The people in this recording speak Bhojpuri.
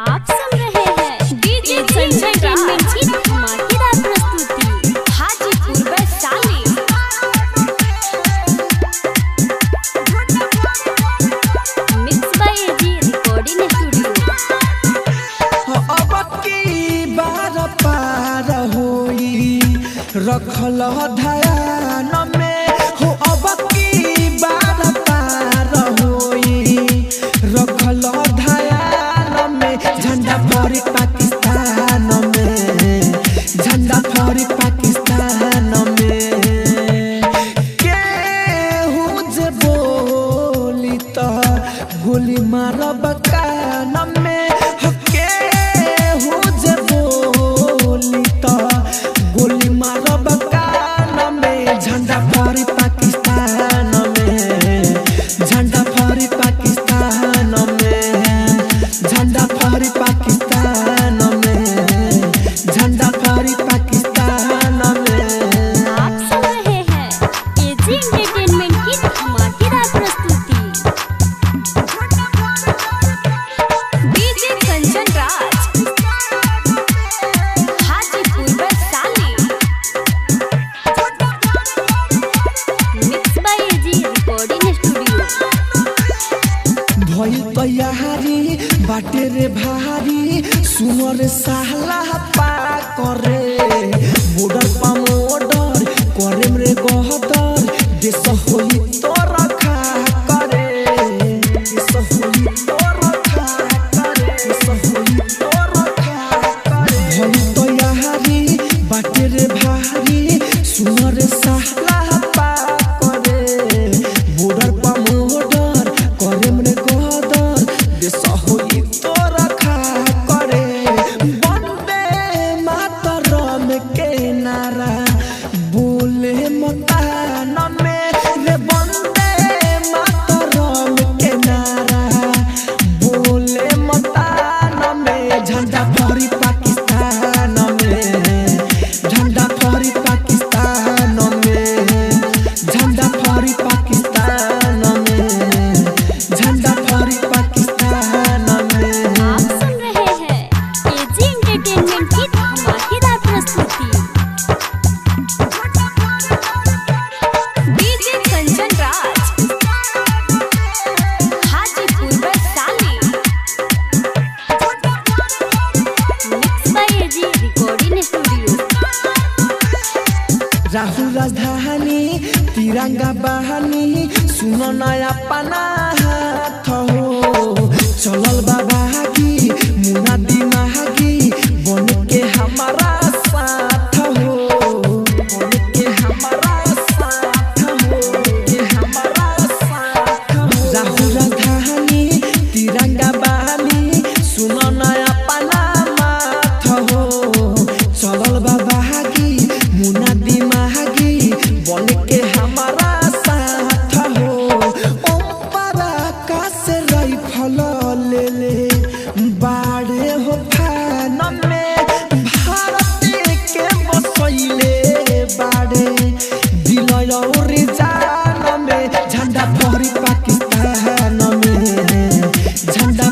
आप सुन रहे हैं डीजे संजय राज की धमाकेदार प्रस्तुति Hajipur Vaishali. Mix by AG recording studio. अब की बार पार होई रखल ध्यान में हो, अब की बार पार होई रखल ध्यान में। झंडा फहरी पाकिस्तान में, झंडा फहरी पाकिस्तान में। केहू जे बोली तो गोली मारब कान में, हो केहू जे बोली तो गोली मारब कान में। झंडा फहरी पाकिस्तान में, झंडा फहरी पाकिस्तान में, झंडा फहरी पाकिस्तान में, झंडा फहरी पाकिस्तान में। आप सुन रहे हैं एजी एंटरटेनमेंट की धमाकेदार प्रस्तुति DJ Kanchan Raj Hajipur Vaishali. Mix by AG recording studio. भइल तैयारी बाटे रे भारी, सुनो रे साला पा करे बॉर्डर पा मोडर करे रे गहदर। देश होई तो रखा करे, देश होई तो रखा करे, देश होई तो रखा करे। भइल तैयारी बाटे रे भारी, सुनो रे साला पा करे बॉर्डर पा मोडर करे रे गहदर। देश होई तो रखा करे। वंदे मातरम के नारा बोले मकान में रे, वंदे मातरम के नारा बोले मकान में। झंडा फहरी पाकिस्तान में, झंडा फहरी पाकिस्तान में, झंडा फहरी पाकिस्तान में, झंडा फहरी पाकिस्तान में। आप सुन रहे हैं एजी एंटरटेनमेंट की धमाकेदार प्रस्तुति DJ Kanchan Raj Hajipur Vaishali. Mix by AG recording studio. Rahul राजधानी तिरंगा बहानी, सुनो नया पना हाथ हो। चलल बाबा की मुना दिमागी बन के हमारा साथ हो, बन के हमारा साथ हो, के हमारा साथ हो। राहुल राजधानी तिरंगा बहानी, सुनो नया पना माथ हो। चलल बाबा की मुना दिमागी बन के हमारा साथ हो। ओपरा का से राइफल ले ले बाड़े हो फान में, भारत के बसैले बाड़े दिल और जान में। झंडा फहरी पाकिस्तान में, झंडा